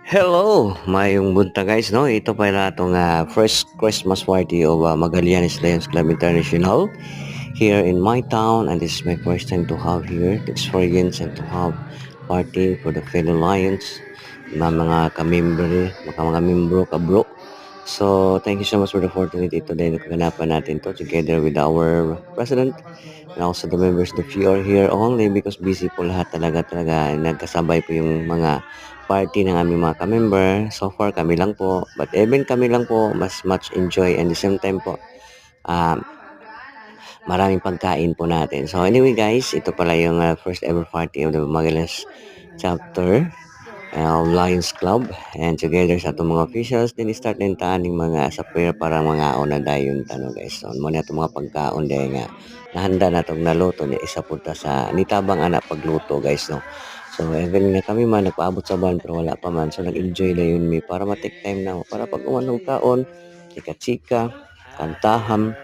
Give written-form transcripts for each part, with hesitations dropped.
Hello, mayong bunta guys, no? Ito pala itong first Christmas party of Magallanes Lions Club International here in my town, and this is my first time to have here to experience and to have party for the fellow Lions, mga kamembre, mga membro ka bro. So, thank you so much for the opportunity today na kaganapan natin to together with our president and also the members. The few are here only because busy po lahat talaga nagkasabay po yung mga party ng aming mga ka-member. So far kami lang po, but even kami lang po mas much enjoy, and the same time po um, maraming pagkain po natin. So anyway guys, ito pala yung first ever party of the Magallanes chapter Lions Club, and together sa itong mga officials din start din taaning mga sa prayer para mga ona dayon tano guys. So mo na itong mga pagkaon dahil nga nahanda na itong naluto niya isa punta sa nitabang anak pagluto guys, no. So even nga kami man nagpaabot sa ban pero wala pa man, so nag-enjoy na yun mi para ma-take time na para pag umanong taon chika-chika kantaham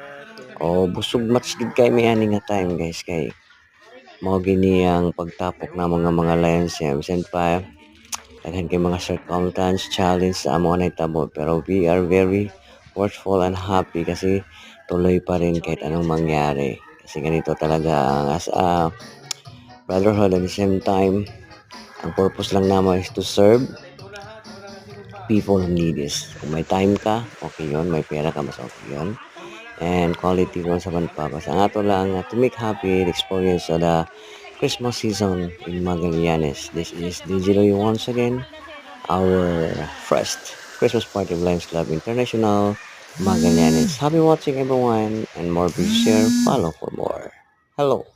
o busog match gid kay may ani nga time guys, kay mao gini ang pagtapok na mga Lions niya bisan pa daghan kay mga circumstance challenge sa amo na itabo, pero we are very worthful and happy kasi tuloy pa rin kahit anong mangyari, kasi ganito talaga ang as a brotherhood. At the same time ang purpose lang naman is to serve people who need this. Kung may time ka, okay yun. May pera ka, mas okay yun. And quality ko sa panpapas. Ang ato lang to make happy the experience of the Christmas season in Magallanes. This is DJ Loy once again, our first Christmas party of Lions Club International, Magallanes. Happy watching everyone, and more please share, follow for more. Hello.